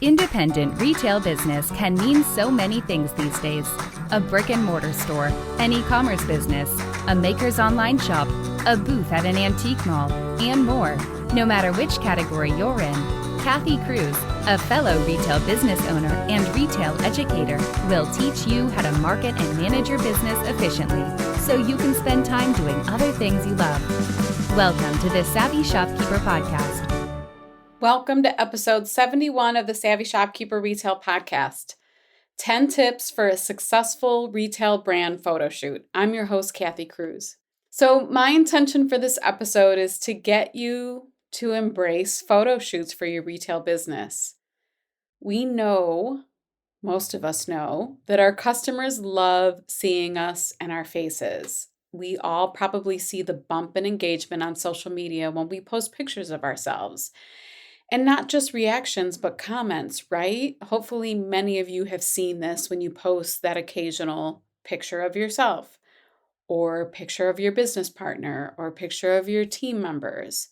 Independent retail business can mean so many things these days. A brick and mortar store, an e-commerce business, a maker's online shop, a booth at an antique mall, and more. No matter which category you're in, Kathy Cruz, a fellow retail business owner and retail educator, will teach you how to market and manage your business efficiently so you can spend time doing other things you love. Welcome to the Savvy Shopkeeper Podcast. Welcome to episode 71 of the Savvy Shopkeeper Retail Podcast. 10 tips for a successful retail brand photo shoot. I'm your host, Kathy Cruz. So my intention for this episode is to get you to embrace photo shoots for your retail business. We know, most of us know, that our customers love seeing us and our faces. We all probably see the bump in engagement on social media when we post pictures of ourselves. And not just reactions, but comments, right? Hopefully, many of you have seen this when you post that occasional picture of yourself, or picture of your business partner, or picture of your team members.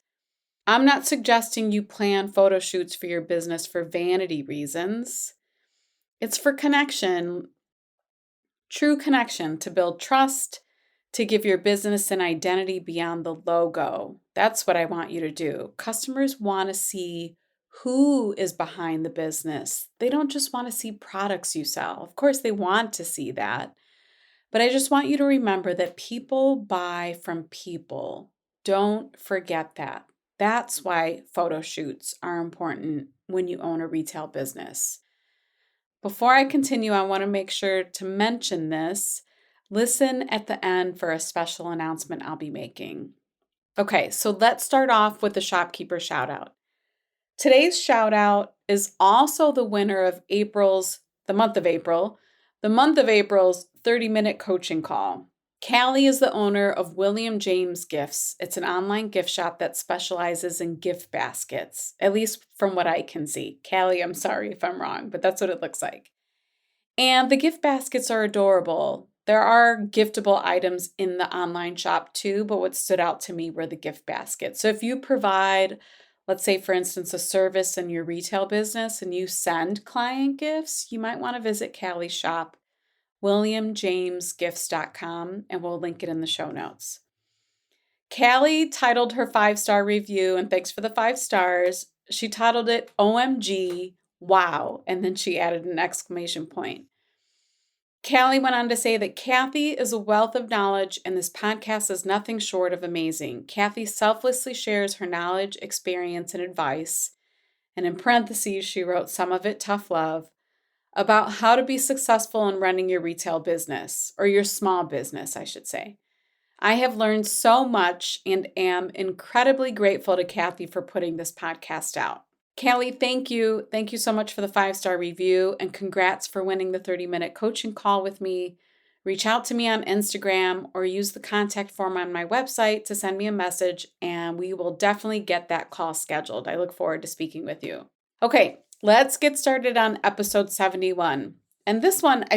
I'm not suggesting you plan photo shoots for your business for vanity reasons. It's for connection, true connection, to build trust, to give your business an identity beyond the logo. That's what I want you to do. Customers want to see who is behind the business. They don't just want to see products you sell. Of course, they want to see that. But I just want you to remember that people buy from people. Don't forget that. That's why photo shoots are important when you own a retail business. Before I continue, I want to make sure to mention this. Listen at the end for a special announcement I'll be making. Okay, so let's start off with the shopkeeper shout out. Today's shout out is also the winner of the month of April's 30-minute coaching call. Callie is the owner of William James Gifts. It's an online gift shop that specializes in gift baskets, at least from what I can see. Callie, I'm sorry if I'm wrong, but that's what it looks like. And the gift baskets are adorable. There are giftable items in the online shop too, but what stood out to me were the gift baskets. So if you provide, let's say, for instance, a service in your retail business and you send client gifts, you might want to visit Callie's shop, williamjamesgifts.com, and we'll link it in the show notes. Callie titled her 5-star review, and thanks for the 5 stars. She titled it OMG, wow, and then she added an exclamation point. Callie went on to say that Kathy is a wealth of knowledge, and this podcast is nothing short of amazing. Kathy selflessly shares her knowledge, experience, and advice, and in parentheses, she wrote some of it tough love, about how to be successful in running your retail business, or your small business, I should say. I have learned so much and am incredibly grateful to Kathy for putting this podcast out. Callie, thank you. Thank you so much for the 5-star review, and congrats for winning the 30-minute coaching call with me. Reach out to me on Instagram or use the contact form on my website to send me a message, and we will definitely get that call scheduled. I look forward to speaking with you. Okay, let's get started on episode 71. And this one, I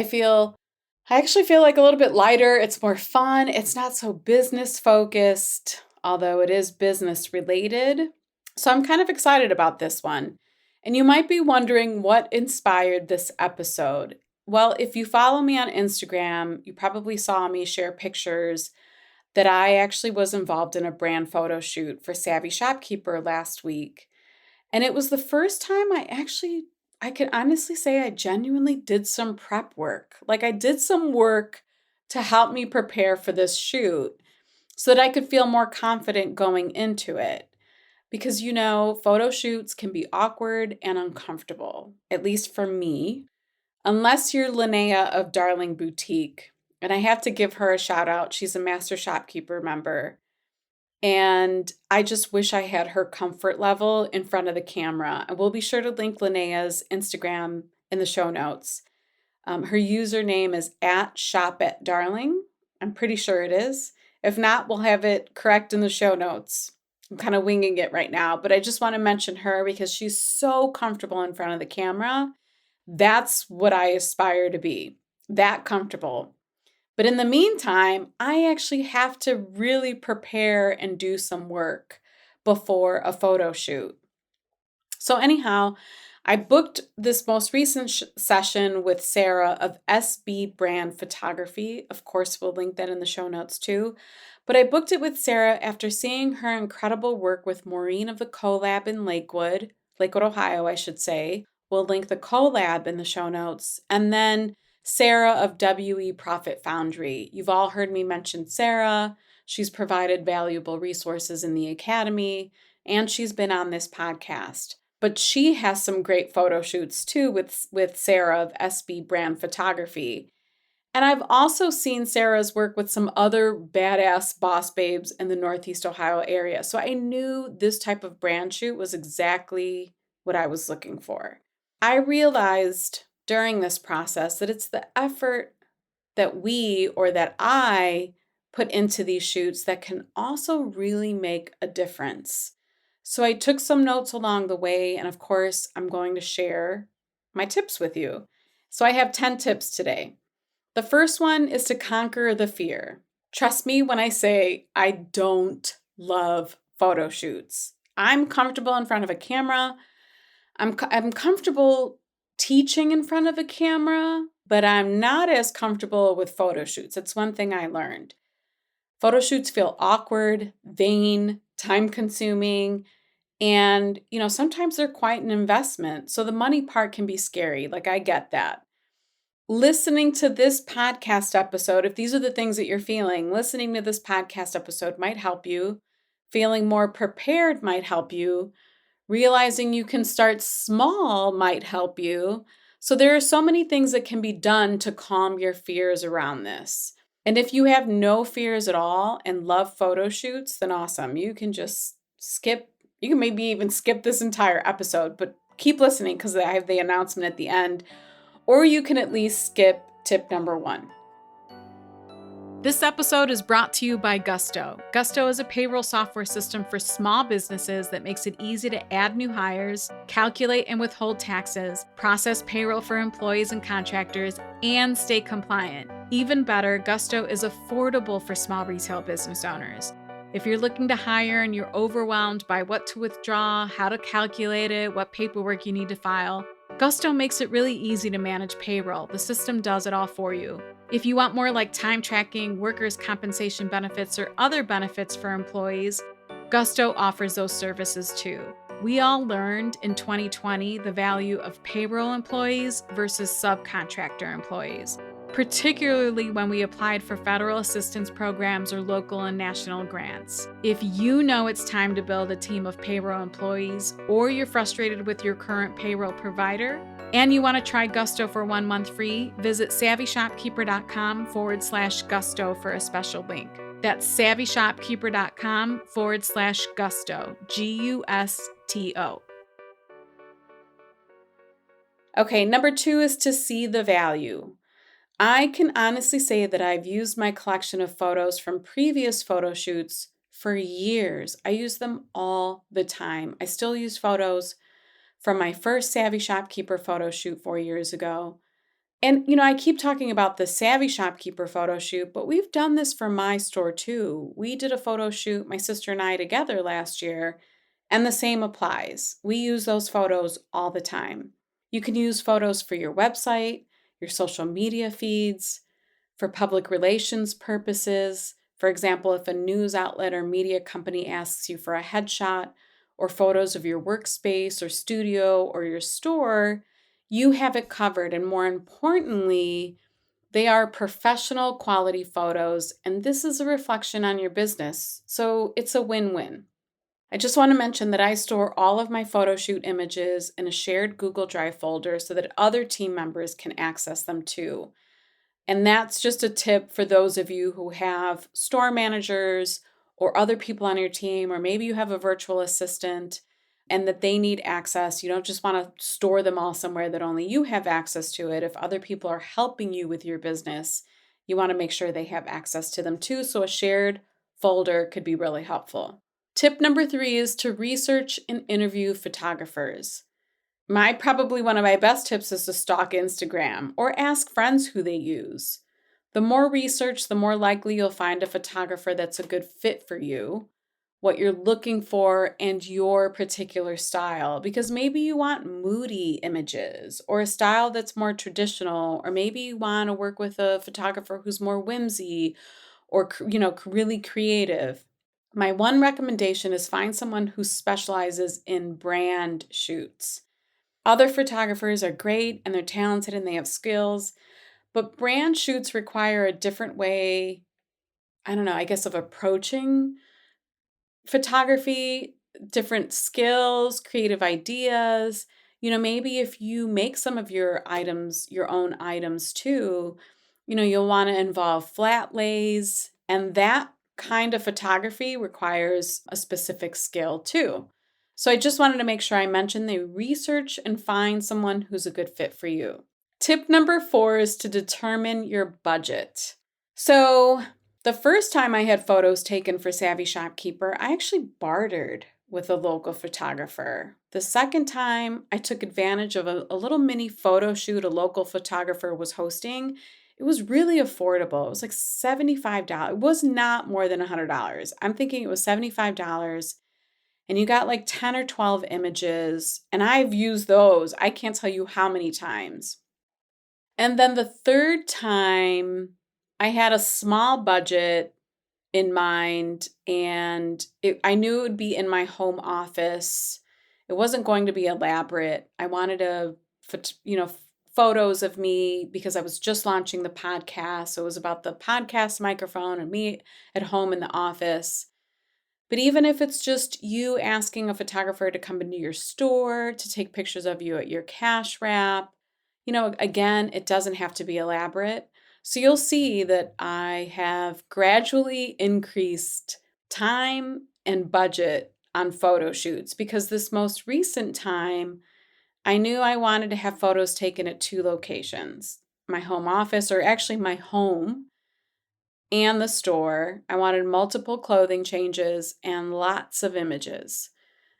actually feel like a little bit lighter. It's more fun. It's not so business focused, although it is business related. So I'm kind of excited about this one. And you might be wondering what inspired this episode. Well, if you follow me on Instagram, you probably saw me share pictures that I actually was involved in a brand photo shoot for Savvy Shopkeeper last week. And it was the first time I could honestly say I genuinely did some prep work. Like, I did some work to help me prepare for this shoot so that I could feel more confident going into it. Because, photo shoots can be awkward and uncomfortable, at least for me, unless you're Linnea of Darling Boutique. And I have to give her a shout out. She's a Master Shopkeeper member. And I just wish I had her comfort level in front of the camera. And we'll be sure to link Linnea's Instagram in the show notes. Her username is @shopatdarling. I'm pretty sure it is. If not, we'll have it correct in the show notes. I'm kind of winging it right now, but I just want to mention her because she's so comfortable in front of the camera. That's what I aspire to be, that comfortable. But in the meantime, I actually have to really prepare and do some work before a photo shoot. So anyhow, I booked this most recent session with Sarah of SB Brand Photography. Of course, we'll link that in the show notes too. But I booked it with Sarah after seeing her incredible work with Maureen of the Collab in Lakewood, Ohio, I should say. We'll link the collab in the show notes. And then Sarah of WE Profit Foundry. You've all heard me mention Sarah. She's provided valuable resources in the academy, and she's been on this podcast. But she has some great photo shoots too with Sarah of SB Brand Photography. And I've also seen Sarah's work with some other badass boss babes in the Northeast Ohio area. So I knew this type of brand shoot was exactly what I was looking for. I realized during this process that it's the effort that that I put into these shoots that can also really make a difference. So I took some notes along the way, and of course, I'm going to share my tips with you. So I have 10 tips today. The first one is to conquer the fear. Trust me when I say I don't love photo shoots. I'm comfortable in front of a camera. I'm comfortable teaching in front of a camera, but I'm not as comfortable with photo shoots. It's one thing I learned. Photo shoots feel awkward, vain, time-consuming, and sometimes they're quite an investment. So the money part can be scary. Like, I get that. Listening to this podcast episode, if these are the things that you're feeling, listening to this podcast episode might help you. Feeling more prepared might help you. Realizing you can start small might help you. So there are so many things that can be done to calm your fears around this. And if you have no fears at all and love photo shoots, then awesome. You can just you can maybe even skip this entire episode, but keep listening because I have the announcement at the end. Or you can at least skip tip number 1. This episode is brought to you by Gusto. Gusto is a payroll software system for small businesses that makes it easy to add new hires, calculate and withhold taxes, process payroll for employees and contractors, and stay compliant. Even better, Gusto is affordable for small retail business owners. If you're looking to hire and you're overwhelmed by what to withdraw, how to calculate it, what paperwork you need to file, Gusto makes it really easy to manage payroll. The system does it all for you. If you want more like time tracking, workers' compensation benefits, or other benefits for employees, Gusto offers those services too. We all learned in 2020 the value of payroll employees versus subcontractor employees, particularly when we applied for federal assistance programs or local and national grants. If you know it's time to build a team of payroll employees, or you're frustrated with your current payroll provider, and you want to try Gusto for 1 month free, visit savvyshopkeeper.com/Gusto for a special link. That's savvyshopkeeper.com/Gusto, Gusto. Okay, number 2 is to see the value. I can honestly say that I've used my collection of photos from previous photo shoots for years. I use them all the time. I still use photos from my first Savvy Shopkeeper photo shoot 4 years ago. And, I keep talking about the Savvy Shopkeeper photo shoot, but we've done this for my store too. We did a photo shoot, my sister and I together last year, and the same applies. We use those photos all the time. You can use photos for your website, your social media feeds, for public relations purposes. For example, if a news outlet or media company asks you for a headshot or photos of your workspace or studio or your store, you have it covered. And more importantly, they are professional quality photos, and this is a reflection on your business. So it's a win-win. I just want to mention that I store all of my photo shoot images in a shared Google Drive folder so that other team members can access them too. And that's just a tip for those of you who have store managers or other people on your team, or maybe you have a virtual assistant and that they need access. You don't just want to store them all somewhere that only you have access to it. If other people are helping you with your business, you want to make sure they have access to them too. So a shared folder could be really helpful. Tip number 3 is to research and interview photographers. Probably one of my best tips is to stalk Instagram or ask friends who they use. The more research, the more likely you'll find a photographer that's a good fit for you. what you're looking for and your particular style, because maybe you want moody images or a style that's more traditional, or maybe you want to work with a photographer who's more whimsy or really creative. My one recommendation is find someone who specializes in brand shoots. Other photographers are great and they're talented and they have skills, but brand shoots require a different way, I don't know, I guess, of approaching photography, different skills, creative ideas. Maybe if you make some of your items, your own items too, you'll want to involve flat lays, and that kind of photography requires a specific skill too. So I just wanted to make sure I mentioned the research and find someone who's a good fit for you. Tip number 4 is to determine your budget. So the first time I had photos taken for Savvy Shopkeeper, I actually bartered with a local photographer. The second time, I took advantage of a little mini photo shoot a local photographer was hosting. It was really affordable. It was like $75. It was not more than $100. I'm thinking it was $75. And you got like 10 or 12 images. And I've used those, I can't tell you how many times. And then the third time, I had a small budget in mind, and I knew it would be in my home office. It wasn't going to be elaborate. I wanted photos of me because I was just launching the podcast. So it was about the podcast microphone and me at home in the office. But even if it's just you asking a photographer to come into your store to take pictures of you at your cash wrap, again, it doesn't have to be elaborate. So you'll see that I have gradually increased time and budget on photo shoots, because this most recent time, I knew I wanted to have photos taken at 2 locations, my home office, or actually my home, and the store. I wanted multiple clothing changes and lots of images.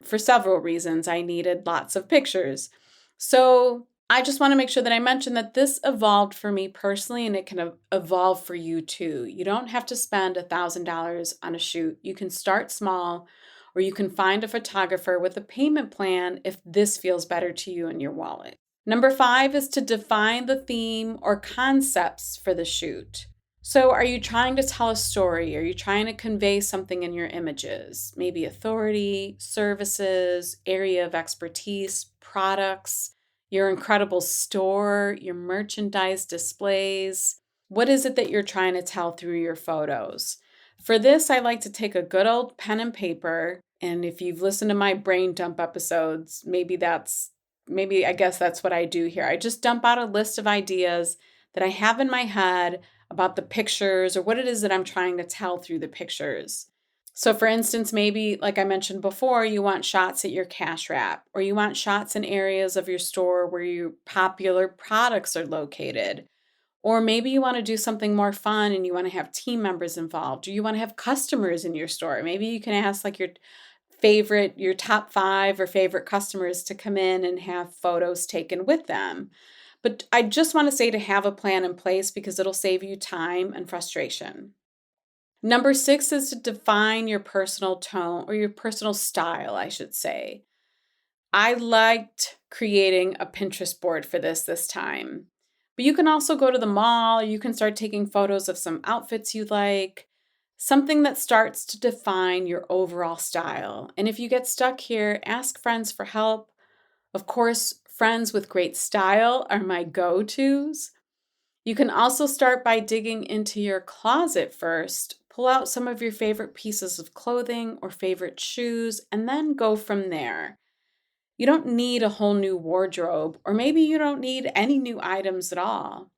For several reasons, I needed lots of pictures. So I just want to make sure that I mention that this evolved for me personally, and it can evolve for you too. You don't have to spend $1,000 on a shoot. You can start small, or you can find a photographer with a payment plan if this feels better to you and your wallet. Number 5 is to define the theme or concepts for the shoot. So are you trying to tell a story? Are you trying to convey something in your images? Maybe authority, services, area of expertise, products, your incredible store, your merchandise displays. What is it that you're trying to tell through your photos? For this, I like to take a good old pen and paper. And if you've listened to my brain dump episodes, maybe I guess that's what I do here. I just dump out a list of ideas that I have in my head about the pictures or what it is that I'm trying to tell through the pictures. So for instance, maybe like I mentioned before, you want shots at your cash wrap, or you want shots in areas of your store where your popular products are located. Or maybe you want to do something more fun and you want to have team members involved, or you want to have customers in your store. Maybe you can ask like your top 5 or favorite customers to come in and have photos taken with them. But I just want to say to have a plan in place, because it'll save you time and frustration. Number 6 is to define your personal tone, or your personal style, I should say. I liked creating a Pinterest board for this time. But you can also go to the mall, you can start taking photos of some outfits you like, something that starts to define your overall style. And if you get stuck here, ask friends for help. Of course, friends with great style are my go-tos. You can also start by digging into your closet first. Pull out some of your favorite pieces of clothing or favorite shoes, and then go from there. You don't need a whole new wardrobe, or maybe you don't need any new items at all.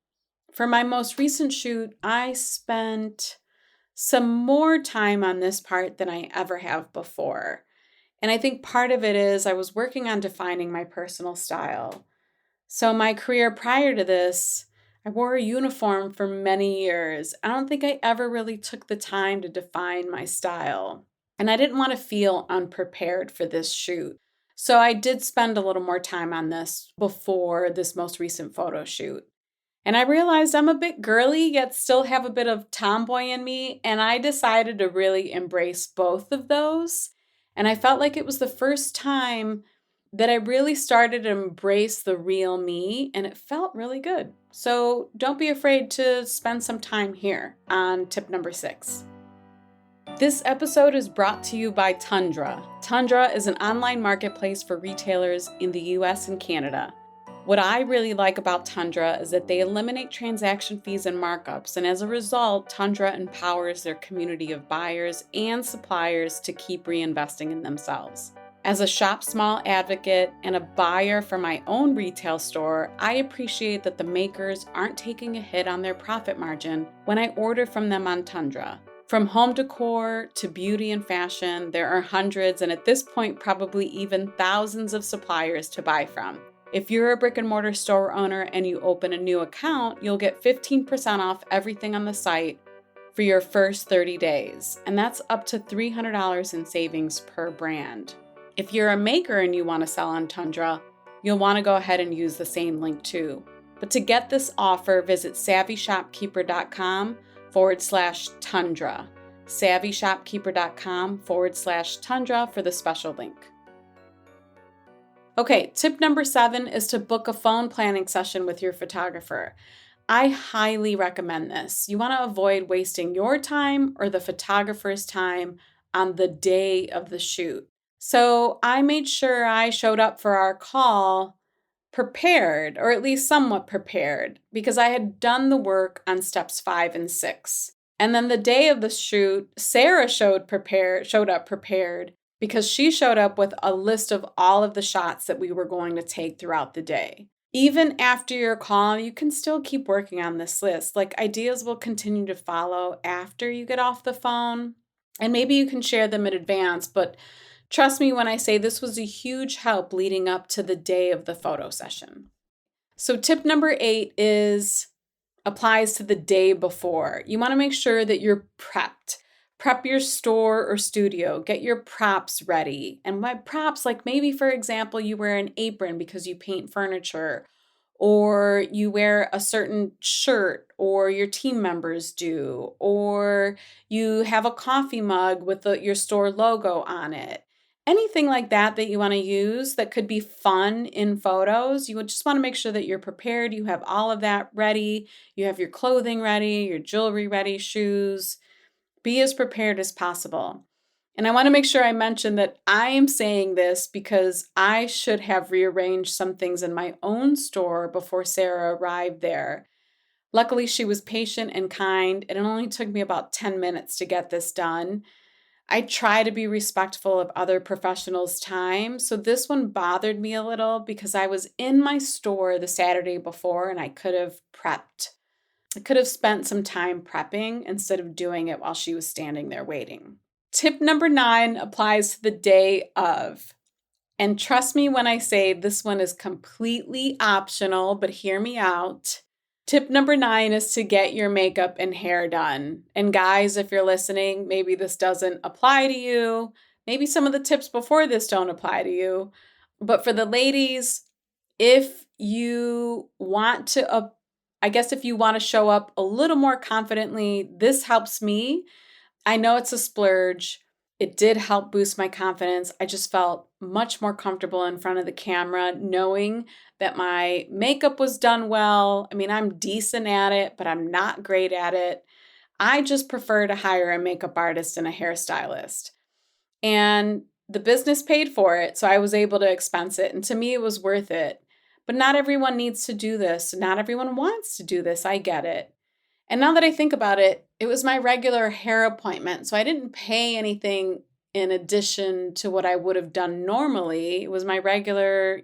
For my most recent shoot, I spent some more time on this part than I ever have before. And I think part of it is I was working on defining my personal style. So my career prior to this, I wore a uniform for many years. I don't think I ever really took the time to define my style. And I didn't want to feel unprepared for this shoot. So I did spend a little more time on this before this most recent photo shoot. And I realized I'm a bit girly, yet still have a bit of tomboy in me. And I decided to really embrace both of those. And I felt like it was the first time that I really started to embrace the real me. And it felt really good. So don't be afraid to spend some time here on tip number 6. This episode is brought to you by Tundra. Tundra is an online marketplace for retailers in the US and Canada. What I really like about Tundra is that they eliminate transaction fees and markups, and as a result, Tundra empowers their community of buyers and suppliers to keep reinvesting in themselves. As a Shop Small advocate and a buyer for my own retail store, I appreciate that the makers aren't taking a hit on their profit margin when I order from them on Tundra. From home decor to beauty and fashion, there are hundreds and at this point probably even thousands of suppliers to buy from. If you're a brick and mortar store owner and you open a new account, you'll get 15% off everything on the site for your first 30 days, and that's up to $300 in savings per brand. If you're a maker and you want to sell on Tundra, you'll want to go ahead and use the same link too. But to get this offer, visit savvyshopkeeper.com/Tundra. savvyshopkeeper.com/Tundra for the special link. Okay, tip number 7 is to book a phone planning session with your photographer. I highly recommend this. You want to avoid wasting your time or the photographer's time on the day of the shoot. So I made sure I showed up for our call prepared, or at least somewhat prepared, because I had done the work on steps 5 and 6. And then the day of the shoot, Sarah showed up prepared because she showed up with a list of all of the shots that we were going to take throughout the day. Even after your call, you can still keep working on this list. Like, ideas will continue to follow after you get off the phone, and maybe you can share them in advance, but trust me when I say this was a huge help leading up to the day of the photo session. So tip number 8 applies to the day before. You want to make sure that you're prepped. Prep your store or studio, get your props ready. And by props, like maybe, for example, you wear an apron because you paint furniture, or you wear a certain shirt, or your team members do, or you have a coffee mug with your store logo on it. Anything like that you want to use that could be fun in photos, you would just want to make sure that you're prepared. You have all of that ready. You have your clothing ready, your jewelry ready, shoes. Be as prepared as possible. And I want to make sure I mention that I am saying this because I should have rearranged some things in my own store before Sarah arrived there. Luckily, she was patient and kind, and it only took me about 10 minutes to get this done. I try to be respectful of other professionals' time, so this one bothered me a little because I was in my store the Saturday before and I could have prepped. I could have spent some time prepping instead of doing it while she was standing there waiting. Tip number 9 applies to the day of. And trust me when I say this one is completely optional, but hear me out. Tip number 9 is to get your makeup and hair done. And guys, if you're listening, maybe this doesn't apply to you. Maybe some of the tips before this don't apply to you. But for the ladies, if you want to if you want to show up a little more confidently, this helps me. I know it's a splurge. It did help boost my confidence. I just felt much more comfortable in front of the camera, knowing that my makeup was done well. I mean, I'm decent at it, but I'm not great at it. I just prefer to hire a makeup artist and a hairstylist. And the business paid for it, so I was able to expense it. And to me, it was worth it. But not everyone needs to do this. Not everyone wants to do this. I get it. And now that I think about it, it was my regular hair appointment. So I didn't pay anything in addition to what I would have done normally. It was my regular,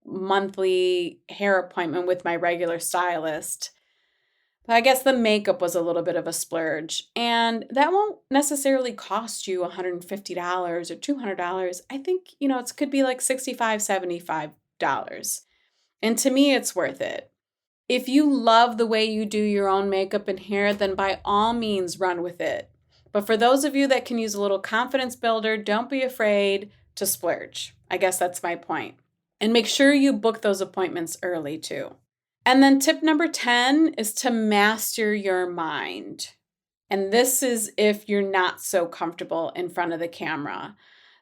monthly hair appointment with my regular stylist. But I guess the makeup was a little bit of a splurge. And that won't necessarily cost you $150 or $200. I think, it could be like $65, $75. And to me, it's worth it. If you love the way you do your own makeup and hair, then by all means, run with it. But for those of you that can use a little confidence builder, don't be afraid to splurge. I guess that's my point. And make sure you book those appointments early too. And then tip number 10 is to master your mind. And this is if you're not so comfortable in front of the camera.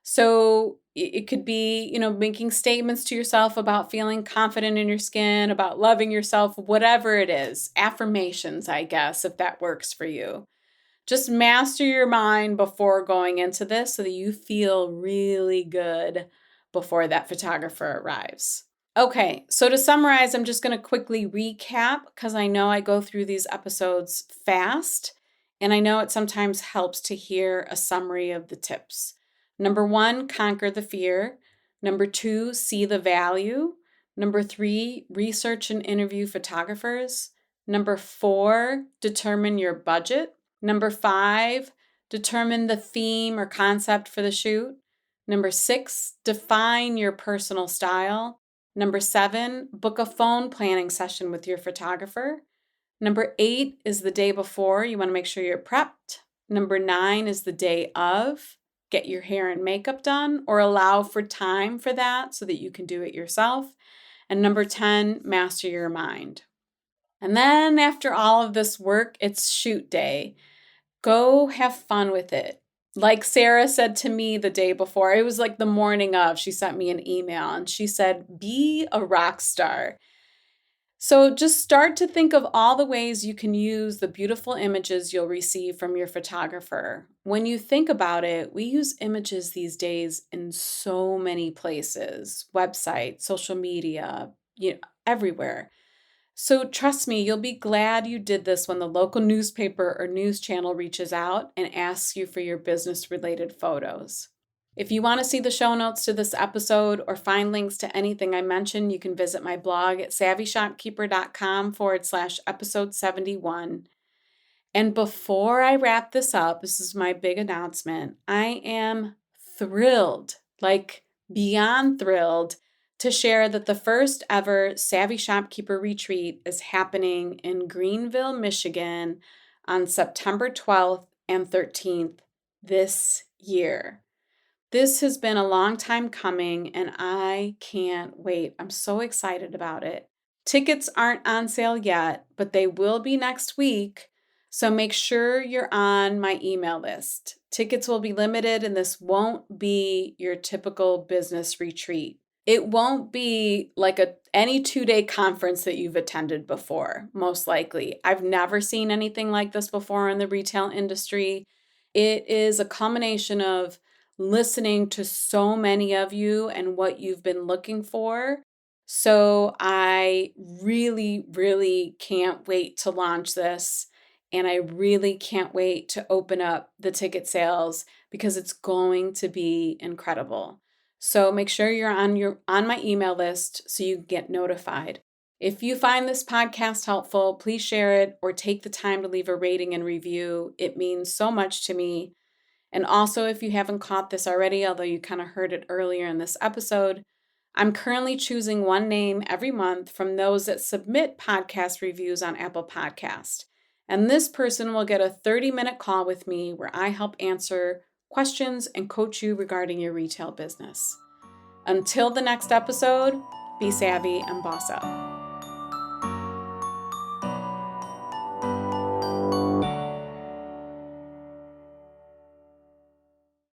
So it could be, making statements to yourself about feeling confident in your skin, about loving yourself, whatever it is. Affirmations, I guess, if that works for you. Just master your mind before going into this so that you feel really good before that photographer arrives. Okay, so to summarize, I'm just going to quickly recap because I know I go through these episodes fast, and I know it sometimes helps to hear a summary of the tips. Number 1, conquer the fear. Number 2, see the value. Number 3, research and interview photographers. Number 4, determine your budget. Number 5, determine the theme or concept for the shoot. Number 6, define your personal style. Number 7, book a phone planning session with your photographer. Number 8 is the day before. You want to make sure you're prepped. Number 9 is the day of. Get your hair and makeup done or allow for time for that so that you can do it yourself. And number 10, master your mind. And then after all of this work, it's shoot day. Go have fun with it. Like Sarah said to me the day before, it was like the morning of, she sent me an email and she said, be a rock star. So just start to think of all the ways you can use the beautiful images you'll receive from your photographer. When you think about it, we use images these days in so many places, websites, social media, everywhere. So trust me, you'll be glad you did this when the local newspaper or news channel reaches out and asks you for your business-related photos. If you want to see the show notes to this episode or find links to anything I mentioned, you can visit my blog at savvyshopkeeper.com/episode 71. And before I wrap this up, this is my big announcement. I am thrilled, like beyond thrilled, to share that the first ever Savvy Shopkeeper retreat is happening in Greenville, Michigan on September 12th and 13th this year. This has been a long time coming and I can't wait. I'm so excited about it. Tickets aren't on sale yet, but they will be next week. So make sure you're on my email list. Tickets will be limited and this won't be your typical business retreat. It won't be like any 2-day conference that you've attended before, most likely. I've never seen anything like this before in the retail industry. It is a combination of listening to so many of you and what you've been looking for. So I really, really can't wait to launch this. And I really can't wait to open up the ticket sales because it's going to be incredible. So make sure you're on my email list so you get notified. If you find this podcast helpful, please share it or take the time to leave a rating and review. It means so much to me. And also, if you haven't caught this already, although you kind of heard it earlier in this episode, I'm currently choosing one name every month from those that submit podcast reviews on Apple Podcast. And this person will get a 30-minute call with me where I help answer questions and coach you regarding your retail business. Until the next episode, be savvy and boss up.